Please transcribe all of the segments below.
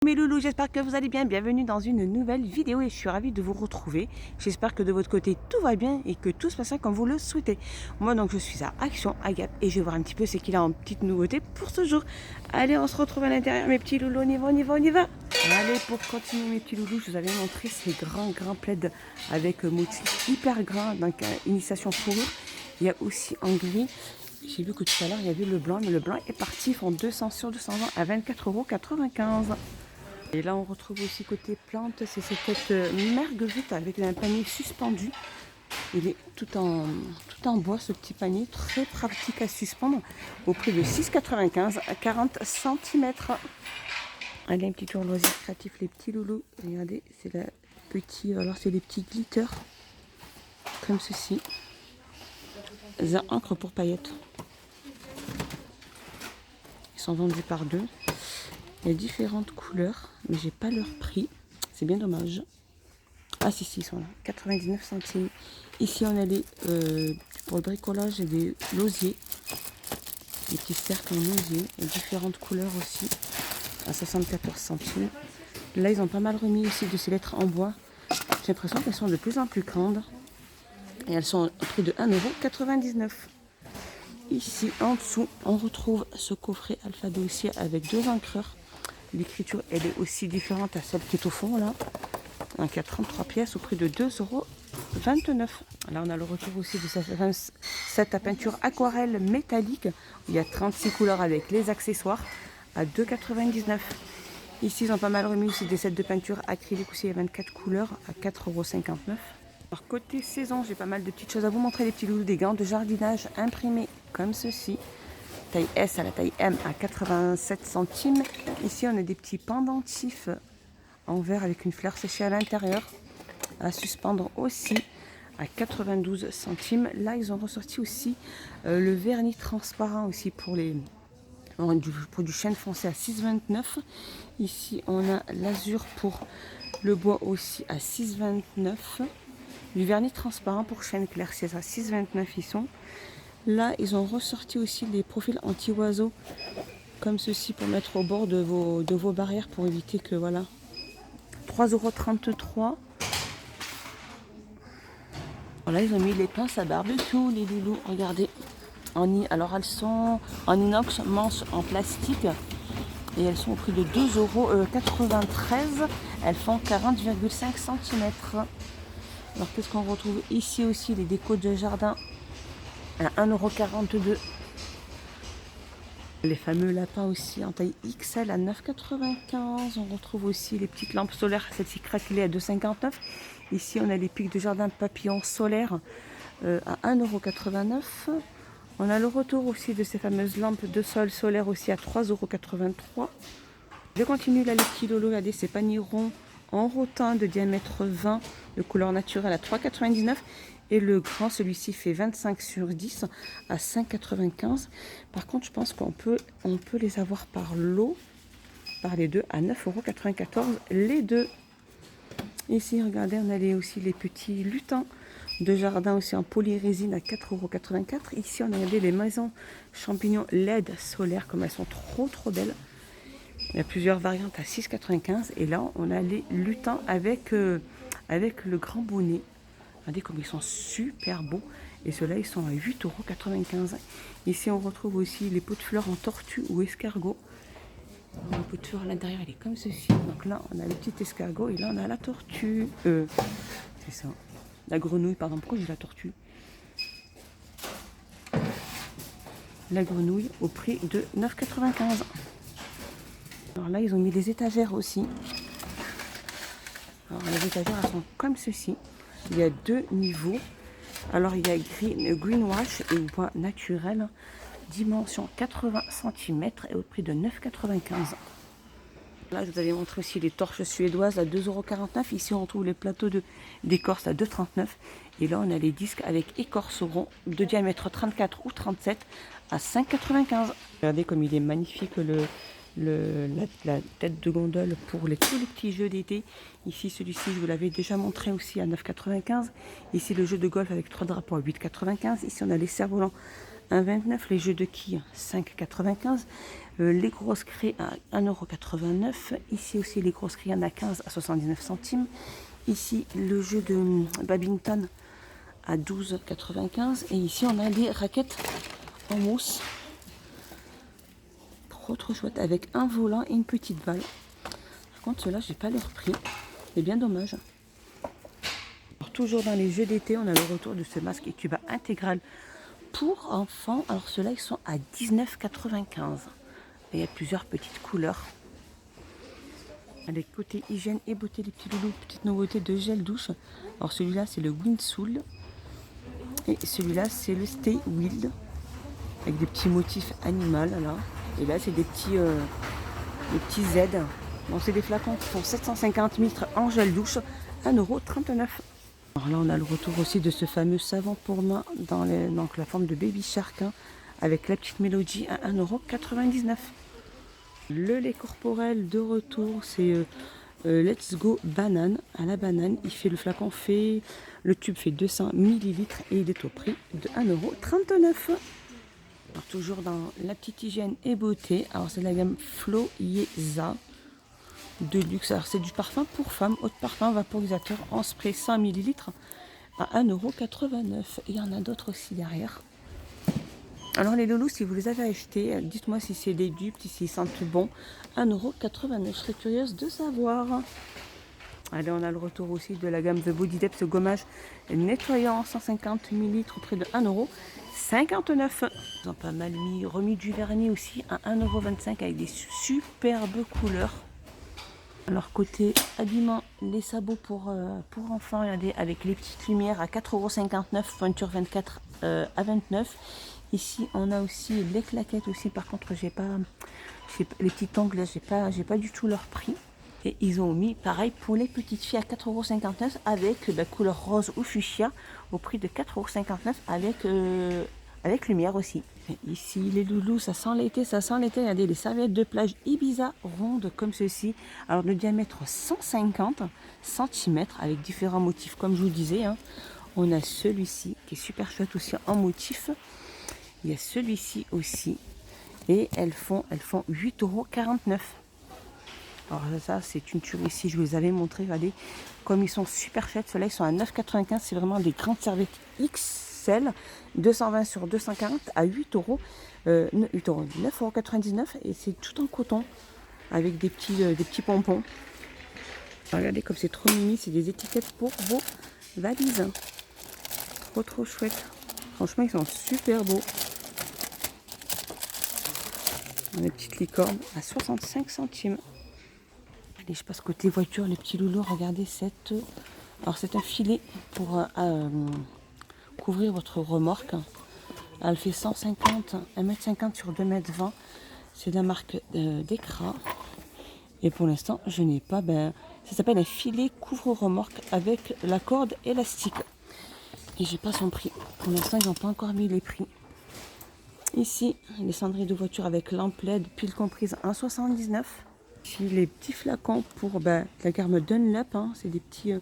Mes loulous, j'espère que vous allez bien. Bienvenue dans une nouvelle vidéo et je suis ravie de vous retrouver. J'espère que de votre côté tout va bien et que tout se passe bien comme vous le souhaitez. Moi donc je suis à Action à Gap et je vais voir un petit peu ce qu'il a en petite nouveauté pour ce jour. Allez, on se retrouve à l'intérieur mes petits loulous, on y va. Allez, pour continuer mes petits loulous, je vous avais montré ces grands plaids avec motif hyper grand, donc initiation fourrure. Il y a aussi en gris. J'ai vu que tout à l'heure il y avait le blanc, mais le blanc est parti, ils font 200 sur 220 à 24,95 €. Et là on retrouve aussi côté plante, c'est cette marguerite avec un panier suspendu. Il est tout en bois ce petit panier, très pratique à suspendre au prix de 6,95 à 40 cm. Allez, un petit tour loisir créatif, les petits loulous. Regardez, c'est la petite, alors c'est des petits glitters comme ceci. Des encre pour paillettes. Ils sont vendus par deux. Il y a différentes couleurs, mais j'ai pas leur prix. C'est bien dommage. Ah si, ils sont là. 99 centimes. Ici, on a les pour le bricolage et des lausiers. Des petits cercles en osier. Et différentes couleurs aussi. À 74 centimes. Là, ils ont pas mal remis aussi de ces lettres en bois. J'ai l'impression qu'elles sont de plus en plus grandes. Et elles sont au prix de 1,99 €. Ici, en dessous, on retrouve ce coffret Alpha Dossier avec deux encreurs. L'écriture, elle est aussi différente à celle qui est au fond, là. Donc, il y a 33 pièces au prix de 2,29 €. Là, on a le retour aussi de cette set à peinture aquarelle métallique. Il y a 36 couleurs avec les accessoires à 2,99 €. Ici, ils ont pas mal remis aussi des sets de peinture acrylique aussi à 24 couleurs à 4,59 €. Alors, côté saison, j'ai pas mal de petites choses à vous montrer. Les petits loulous, des gants de jardinage imprimés comme ceci. Taille S à la taille M à 87 centimes. Ici, on a des petits pendentifs en verre avec une fleur séchée à l'intérieur à suspendre aussi à 92 centimes. Là, ils ont ressorti aussi le vernis transparent aussi pour du chêne foncé à 6,29 €. Ici, on a l'azur pour le bois aussi à 6,29 €. Du vernis transparent pour chêne clair, c'est à 6,29 € ils sont. Là, ils ont ressorti aussi les profils anti-oiseaux, comme ceci, pour mettre au bord de vos barrières, pour éviter que, voilà. 3,33 €. Voilà, ils ont mis les pinces à barbecue, les loulous, regardez. Alors, elles sont en inox, manches en plastique, et elles sont au prix de 2,93 €. Elles font 40,5 cm. Alors, qu'est-ce qu'on retrouve ici aussi? Les décos de jardin à 1,42 €. Les fameux lapins aussi en taille XL à 9,95 €. On retrouve aussi les petites lampes solaires, celle-ci craquelée à 2,59 €. Ici, on a les pics de jardin papillons solaires à 1,89 €. On a le retour aussi de ces fameuses lampes de sol solaires aussi à 3,83 €. Je continue là, les petits lolos. Regardez ces paniers ronds en rotin de diamètre 20 de couleur naturelle à 3,99 €. Et le grand, celui-ci fait 25 sur 10 à 5,95 €. Par contre, je pense qu'on peut les avoir par lot, par les deux, à 9,94 € les deux. Ici, regardez, on a aussi les petits lutins de jardin aussi en polyrésine à 4,84 €. Ici, on a regardé les maisons champignons LED solaires, comme elles sont trop belles. Il y a plusieurs variantes à 6,95 €. Et là, on a les lutins avec le grand bonnet. Regardez comme ils sont super beaux. Et ceux-là, ils sont à 8,95 €. Ici, on retrouve aussi les pots de fleurs en tortue ou escargot. Le pot de fleurs à l'intérieur, il est comme ceci. Donc là, on a le petit escargot et là, on a la tortue. C'est ça. La grenouille, pardon. Pourquoi j'ai la tortue? La grenouille au prix de 9,95 €. Alors là, ils ont mis des étagères aussi. Alors, les étagères, elles sont comme ceci. Il y a deux niveaux. Alors, il y a greenwash et bois naturel. Dimension 80 cm et au prix de 9,95 €. Là, je vous avais montré aussi les torches suédoises à 2,49 €. Ici, on trouve les plateaux d'écorce à 2,39 €. Et là, on a les disques avec écorce rond de diamètre 34 ou 37 à 5,95 €. Regardez comme il est magnifique la tête de gondole pour tous les petits jeux d'été. Ici, celui-ci, je vous l'avais déjà montré aussi à 9,95 €. Ici, le jeu de golf avec 3 drapeaux à 8,95 €. Ici, on a les cerfs-volants 1,29 €. Les jeux de quilles 5,95 €. Les grosses craies à 1,89 €. Ici aussi, les grosses craies, il y en a 15 à 79 centimes. Ici, le jeu de badminton à 12,95 €. Et ici, on a des raquettes en mousse. Trop chouette, avec un volant et une petite balle. Par contre, ceux-là, j'ai pas leur prix. C'est bien dommage. Alors, toujours dans les jeux d'été, on a le retour de ce masque Etuba intégral pour enfants. Alors, ceux-là, ils sont à 19,95 €. Et il y a plusieurs petites couleurs. Allez, côté hygiène et beauté, les petits loulous, petite nouveauté de gel douche. Alors celui-là, c'est le Windsoul. Et celui-là, c'est le Stay Wild. Avec des petits motifs animaux là. Et là, c'est des petits Z. Donc c'est des flacons qui font 750 ml en gel douche, 1,39 €. Alors là, on a le retour aussi de ce fameux savon pour main dans donc la forme de Baby Shark, hein, avec la petite mélodie à 1,99 €. Le lait corporel de retour, c'est Let's Go Banane à la banane. Le flacon fait, le tube fait 200 ml et il est au prix de 1,39 €. Alors toujours dans la petite hygiène et beauté, alors c'est la gamme Floyeza de luxe. Alors c'est du parfum pour femmes, eau de parfum vaporisateur en spray 100 ml à 1,89 €. Il y en a d'autres aussi derrière. Alors les loulous, si vous les avez achetés, dites-moi si c'est des dupes, si ils sentent bon. 1,89 €, je serais curieuse de savoir. Allez, on a le retour aussi de la gamme The Body Depth gommage nettoyant 150 ml au prix de 1,59 €. Ils ont pas mal remis du vernis aussi à 1,25 € avec des superbes couleurs. Alors côté habillement, les sabots pour enfants, regardez, avec les petites lumières à 4,59 €, pointure 24 à 29. Ici, on a aussi les claquettes aussi. Par contre, j'ai pas les petits ongles, j'ai pas du tout leur prix. Et ils ont mis pareil pour les petites filles à 4,59 € avec la couleur rose ou fuchsia au prix de 4,59 € avec lumière aussi. Et ici, les loulous, ça sent l'été, ça sent l'été. Regardez les serviettes de plage Ibiza rondes comme ceci. Alors, de diamètre 150 cm avec différents motifs, comme je vous disais, hein. On a celui-ci qui est super chouette aussi en motif. Il y a celui-ci aussi. Et elles font 8,49 €. Alors ça, c'est une tuerie ici. Je vous les avais montré. Regardez, comme ils sont super chouettes. Ceux-là, ils sont à 9,95 €. C'est vraiment des grandes serviettes XL. 220 sur 240 à 8 €. 9,99 €. Et c'est tout en coton. Avec des petits pompons. Regardez comme c'est trop mini. C'est des étiquettes pour vos valises. Trop chouette. Franchement, ils sont super beaux. Les petites licornes à 65 centimes. Allez, je passe côté voiture, les petits loulous. Regardez cette. Alors, c'est un filet pour couvrir votre remorque. Elle fait 1,50 m sur 2,20 m. C'est de la marque Dekra. Et pour l'instant, je n'ai pas. Ça s'appelle un filet couvre-remorque avec la corde élastique. Et j'ai pas son prix. Pour l'instant, ils n'ont pas encore mis les prix. Ici, les cendriers de voiture avec lampe LED, pile comprise 1,79 €. Ici, les petits flacons pour la gamme Dunlop. Hein, c'est des petits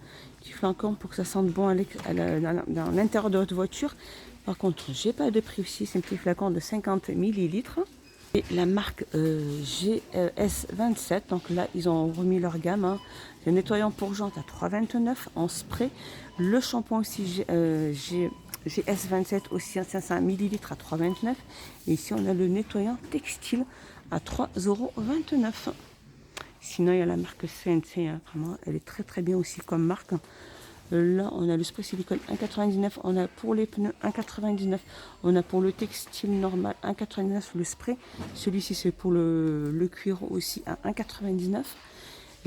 flacons pour que ça sente bon dans l'intérieur de votre voiture. Par contre, j'ai pas de prix aussi. C'est un petit flacon de 50 ml. Et la marque GS27. Donc là, ils ont remis leur gamme. Hein. C'est un nettoyant pour jantes à 3,29 € en spray. Le shampoing aussi GS27 aussi à 500 ml à 3,29 €. Et ici, on a le nettoyant textile à 3,29 €. Sinon, il y a la marque CNC. Hein, vraiment, elle est très bien aussi comme marque. Là, on a le spray silicone 1,99 €. On a pour les pneus 1,99 €. On a pour le textile normal 1,99 € le spray. Celui-ci, c'est pour le cuir aussi à 1,99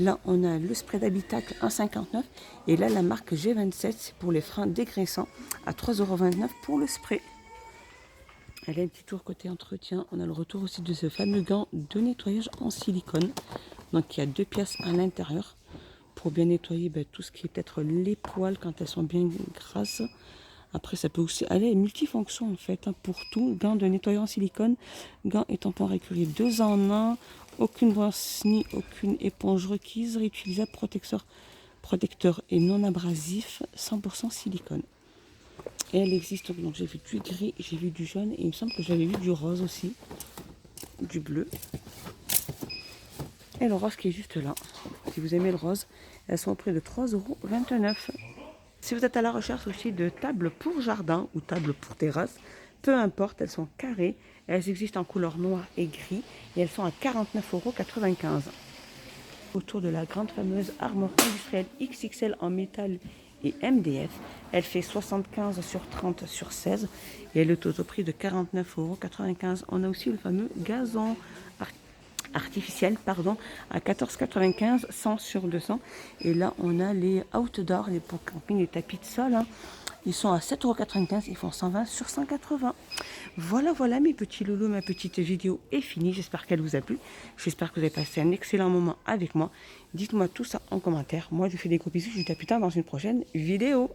€. Là, on a le spray d'habitacle 1,59 €. Et là, la marque G27, c'est pour les freins dégraissants à 3,29 € pour le spray. Allez, un petit tour côté entretien. On a le retour aussi de ce fameux gant de nettoyage en silicone. Donc, il y a 2 pièces à l'intérieur pour bien nettoyer tout ce qui est peut-être les poils quand elles sont bien grasses. Après, ça peut aussi aller multifonction en fait, hein, pour tout. Gants de nettoyant en silicone, gants et tampons récurés 2 en 1. Aucune brosse ni aucune éponge requise. Réutilisable, protecteur et non abrasif, 100% silicone. Et elle existe, donc j'ai vu du gris, j'ai vu du jaune et il me semble que j'avais vu du rose aussi. du bleu. Et le rose qui est juste là. Si vous aimez le rose, elles sont au prix de 3,29 €. Si vous êtes à la recherche aussi de tables pour jardin ou tables pour terrasse, peu importe, elles sont carrées. Elles existent en couleur noire et gris et elles sont à 49,95 €. Autour de la grande fameuse armoire industrielle XXL en métal et MDF. Elle fait 75 sur 30 sur 16 et elle est au prix de 49,95 €. On a aussi le fameux gazon artificiel à 14,95 €, 100 sur 200. Et là on a les outdoor, les pour camping, les tapis de sol, hein. Ils sont à 7,95 €, ils font 120 sur 180. Voilà mes petits loulous, ma petite vidéo est finie. J'espère qu'elle vous a plu. J'espère que vous avez passé un excellent moment avec moi. Dites-moi tout ça en commentaire. Moi je vous fais des gros bisous, je vous dis à plus tard dans une prochaine vidéo.